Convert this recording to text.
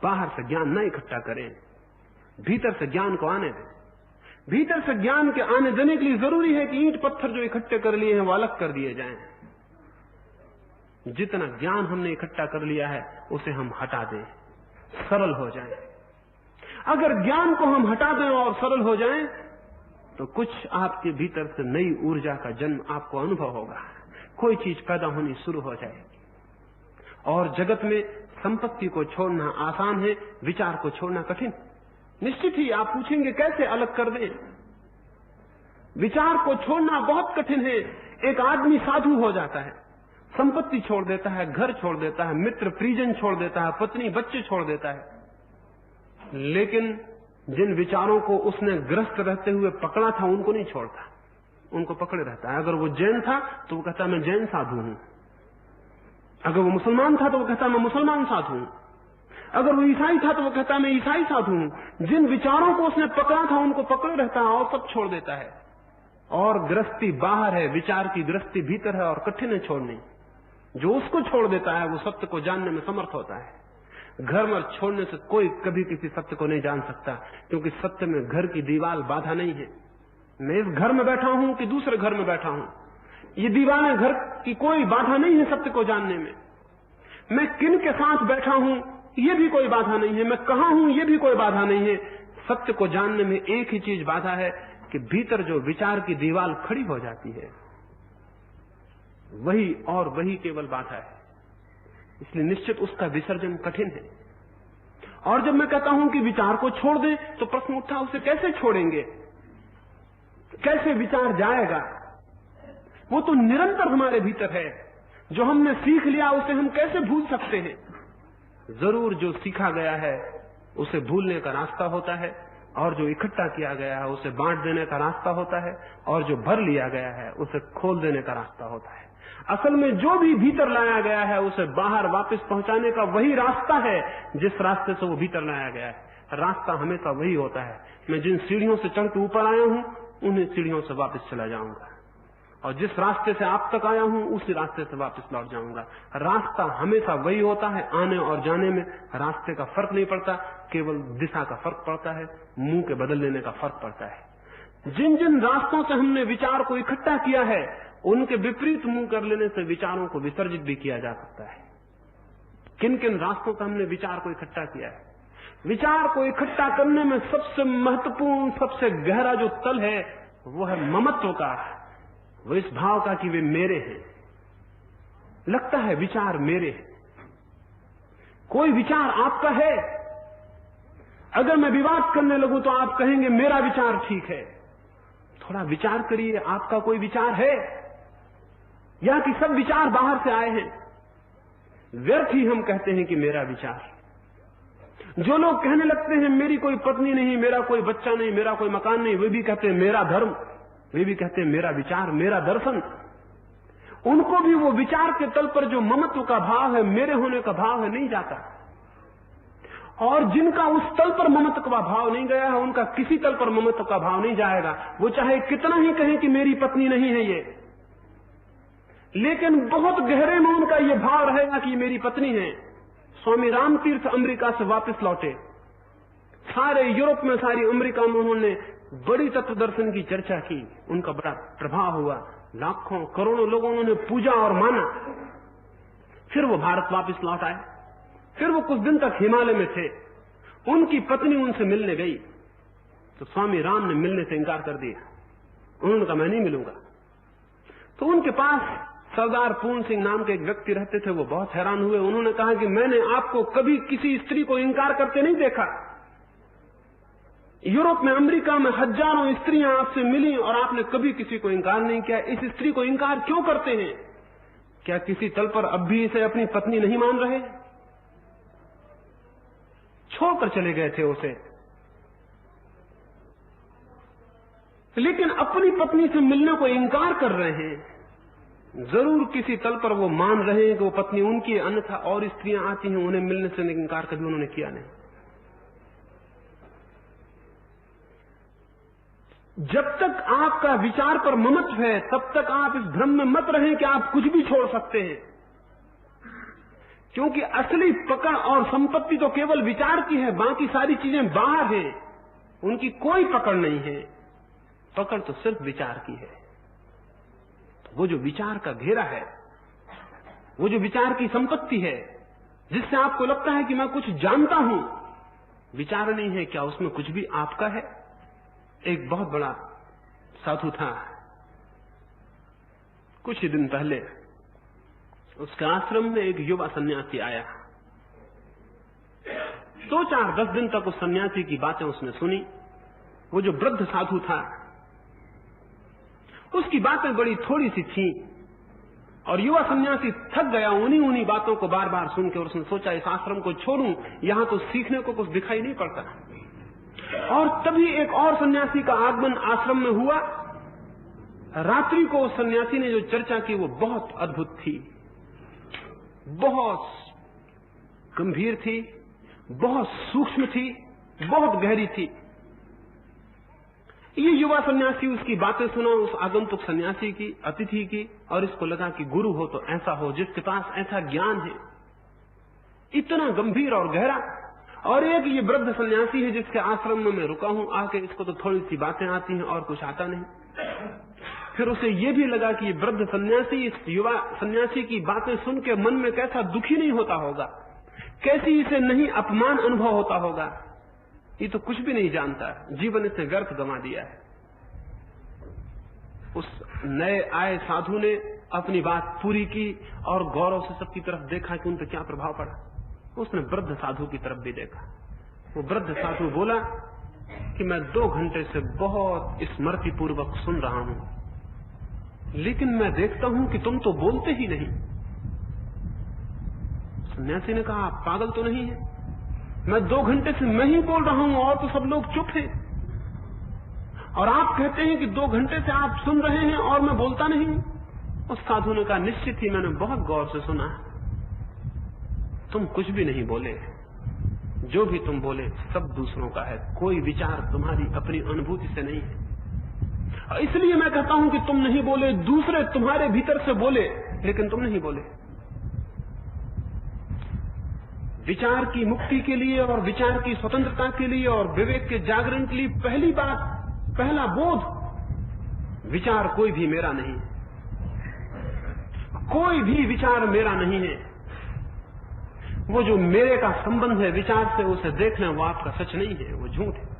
बाहर से ज्ञान न इकट्ठा करें, भीतर से ज्ञान को आने दें। भीतर से ज्ञान के आने देने के लिए जरूरी है कि ईंट पत्थर जो इकट्ठे कर लिए हैं वो अलग कर दिए जाएं। जितना ज्ञान हमने इकट्ठा कर लिया है उसे हम हटा दें, सरल हो जाएं। अगर ज्ञान को हम हटा दें और सरल हो जाएं तो कुछ आपके भीतर से नई ऊर्जा का जन्म आपको अनुभव होगा, कोई चीज पैदा होनी शुरू हो जाएगी। और जगत में संपत्ति को छोड़ना आसान है, विचार को छोड़ना कठिन। निश्चित ही आप पूछेंगे कैसे अलग कर दें? विचार को छोड़ना बहुत कठिन है। एक आदमी साधु हो जाता है, संपत्ति छोड़ देता है, घर छोड़ देता है, मित्र परिजन छोड़ देता है, पत्नी बच्चे छोड़ देता है, लेकिन जिन विचारों को उसने ग्रस्त रहते हुए पकड़ा था उनको नहीं छोड़ता, उनको पकड़े रहता है। अगर वो जैन था तो वो कहता मैं जैन साधु हूं, अगर वो मुसलमान था तो वो कहता मैं मुसलमान साधु हूं, अगर वो ईसाई था तो वो कहता मैं ईसाई साधु हूं। जिन विचारों को उसने पकड़ा था उनको पकड़े रहता है और सब छोड़ देता है। और गृहस्थी बाहर है, विचार की गृहस्थी भीतर है और कठिन है छोड़नी। जो उसको छोड़ देता है वो सत्य को जानने में समर्थ होता है। घर में छोड़ने से कोई कभी किसी सत्य को नहीं जान सकता, क्योंकि सत्य में घर की दीवार बाधा नहीं है। मैं इस घर में बैठा हूं कि दूसरे घर में बैठा हूं, ये दीवारें घर की कोई बाधा नहीं है सत्य को जानने में। मैं किन के साथ बैठा हूं ये भी कोई बाधा नहीं है, मैं कहां हूं ये भी कोई बाधा नहीं है। सत्य को जानने में एक ही चीज बाधा है कि भीतर जो विचार की दीवार खड़ी हो जाती है वही और वही केवल बाधा है। इसलिए निश्चित उसका विसर्जन कठिन है। और जब मैं कहता हूं कि विचार को छोड़ दें तो प्रश्न उठा उसे कैसे छोड़ेंगे, कैसे विचार जाएगा? वो तो निरंतर हमारे भीतर है। जो हमने सीख लिया उसे हम कैसे भूल सकते हैं? जरूर जो सीखा गया है उसे भूलने का रास्ता होता है, और जो इकट्ठा किया गया है उसे बांट देने का रास्ता होता है, और जो भर लिया गया है उसे खोल देने का रास्ता होता है। असल में जो भी भीतर लाया गया है उसे बाहर वापस पहुंचाने का वही रास्ता है जिस रास्ते से वो भीतर लाया गया है। रास्ता हमेशा वही होता है। मैं जिन सीढ़ियों से चढ़ के ऊपर आया हूं उन्हीं सीढ़ियों से वापस चला जाऊंगा, और जिस रास्ते से आप तक आया हूं उसी रास्ते से वापस लौट जाऊंगा। रास्ता हमेशा वही होता है। आने और जाने में रास्ते का फर्क नहीं पड़ता, केवल दिशा का फर्क पड़ता है, मुंह के बदल लेने का फर्क पड़ता है। जिन जिन रास्तों से हमने विचार को इकट्ठा किया है उनके विपरीत मुंह कर लेने से विचारों को विसर्जित भी किया जा सकता है। किन किन रास्तों से हमने विचार को इकट्ठा किया है? विचार को इकट्ठा करने में सबसे महत्वपूर्ण, सबसे गहरा जो तल है वो है ममत्व का, वो इस भाव का कि वे मेरे हैं। लगता है विचार मेरे हैं। कोई विचार आपका है? अगर मैं विवाद करने लगूं तो आप कहेंगे मेरा विचार ठीक है। थोड़ा विचार करिए, आपका कोई विचार है या कि सब विचार बाहर से आए हैं? व्यर्थ ही हम कहते हैं कि मेरा विचार। जो लोग कहने लगते हैं मेरी कोई पत्नी नहीं, मेरा कोई बच्चा नहीं, मेरा कोई मकान नहीं, वे भी कहते हैं मेरा धर्म, वे भी कहते हैं मेरा विचार, मेरा दर्शन। उनको भी वो विचार के तल पर जो ममत्व का भाव है, मेरे होने का भाव है, नहीं जाता। और जिनका उस तल पर ममत्व का भाव नहीं गया है उनका किसी तल पर ममत्व का भाव नहीं जाएगा। वो चाहे कितना ही कहें कि मेरी पत्नी नहीं है ये, लेकिन बहुत गहरे में उनका ये भाव रहेगा कि मेरी पत्नी है। स्वामी रामतीर्थ अमेरिका से वापस लौटे, सारे यूरोप में, सारी अमेरिका में उन्होंने बड़ी तत्व दर्शन की चर्चा की, उनका बड़ा प्रभाव हुआ, लाखों करोड़ों लोगों ने पूजा और माना। फिर वो भारत वापस लौट आए। फिर वो कुछ दिन तक हिमालय में थे। उनकी पत्नी उनसे मिलने गई तो स्वामी राम ने मिलने से इंकार कर दिया। उन्होंने कहा मैं नहीं मिलूंगा। तो उनके पास सरदार पूर्ण सिंह नाम के एक व्यक्ति रहते थे, वो बहुत हैरान हुए। उन्होंने कहा कि मैंने आपको कभी किसी स्त्री को इंकार करते नहीं देखा। यूरोप में, अमेरिका में हजारों स्त्रियां आपसे मिली और आपने कभी किसी को इंकार नहीं किया। इस स्त्री को इंकार क्यों करते हैं? क्या किसी तल पर अब भी इसे अपनी पत्नी नहीं मान रहे? छोड़कर चले गए थे उसे, लेकिन अपनी पत्नी से मिलने को इंकार कर रहे हैं। जरूर किसी तल पर वो मान रहे हैं कि वो पत्नी उनकी, अन्यथा और स्त्रियां आती हैं उन्हें मिलने से इंकार कभी उन्होंने किया नहीं। जब तक आपका विचार पर ममत्व है तब तक आप इस भ्रम में मत रहें कि आप कुछ भी छोड़ सकते हैं। क्योंकि असली पकड़ और संपत्ति तो केवल विचार की है, बाकी सारी चीजें बाहर हैं, उनकी कोई पकड़ नहीं है। पकड़ तो सिर्फ विचार की है। तो वो जो विचार का घेरा है, वो जो विचार की संपत्ति है, जिससे आपको लगता है कि मैं कुछ जानता हूं, विचार नहीं है, क्या उसमें कुछ भी आपका है? एक बहुत बड़ा साधु था, कुछ ही दिन पहले उसके आश्रम में एक युवा सन्यासी आया। 2-4-10 दिन तक उस सन्यासी की बातें उसने सुनी। वो जो वृद्ध साधु था, उसकी बातें बड़ी थोड़ी सी थी और युवा सन्यासी थक गया उन्हीं बातों को बार बार सुन के, और उसने सोचा इस आश्रम को छोड़ूं, यहां तो सीखने को कुछ दिखाई नहीं पड़ता। और तभी एक और सन्यासी का आगमन आश्रम में हुआ। रात्रि को उस सन्यासी ने जो चर्चा की वो बहुत अद्भुत थी, बहुत गंभीर थी, बहुत सूक्ष्म थी, बहुत गहरी थी। ये युवा सन्यासी उसकी बातें सुना, उस आगंतुक सन्यासी की, अतिथि की, और इसको लगा कि गुरु हो तो ऐसा हो जिसके पास ऐसा ज्ञान है, इतना गंभीर और गहरा। और एक ये वृद्ध सन्यासी है जिसके आश्रम में मैं रुका हूं आके, इसको तो थोड़ी सी बातें आती हैं और कुछ आता नहीं। फिर उसे ये भी लगा कि ये वृद्ध सन्यासी इस युवा सन्यासी की बातें सुन के मन में कैसा दुखी नहीं होता होगा, कैसी इसे नहीं अपमान अनुभव होता होगा। ये तो कुछ भी नहीं जानता, जीवन इसने व्यर्थ गंवा दिया है। उस नए आए साधु ने अपनी बात पूरी की और गौरव से सबकी तरफ देखा कि उन पर क्या प्रभाव पड़ा। उसने वृद्ध साधु की तरफ भी देखा। वो वृद्ध साधु बोला कि मैं 2 घंटे से बहुत स्मृतिपूर्वक सुन रहा हूं, लेकिन मैं देखता हूं कि तुम तो बोलते ही नहीं। सन्यासी ने कहा, आप पागल तो नहीं है? मैं 2 घंटे से मैं ही बोल रहा हूं और तो सब लोग चुप हैं, और आप कहते हैं कि 2 घंटे से आप सुन रहे हैं और मैं बोलता नहीं। उस साधु ने कहा, निश्चित ही मैंने बहुत गौर से सुना, तुम कुछ भी नहीं बोले, जो भी तुम बोले सब दूसरों का है, कोई विचार तुम्हारी अपनी अनुभूति से नहीं है। इसलिए मैं कहता हूं कि तुम नहीं बोले, दूसरे तुम्हारे भीतर से बोले, लेकिन तुम नहीं बोले। विचार की मुक्ति के लिए और विचार की स्वतंत्रता के लिए और विवेक के जागरण के लिए पहली बात, पहला बोध, विचार कोई भी मेरा नहीं, कोई भी विचार मेरा नहीं है। वो जो मेरे का संबंध है विचार से, उसे देखना वो आपका सच नहीं है, वो झूठ है।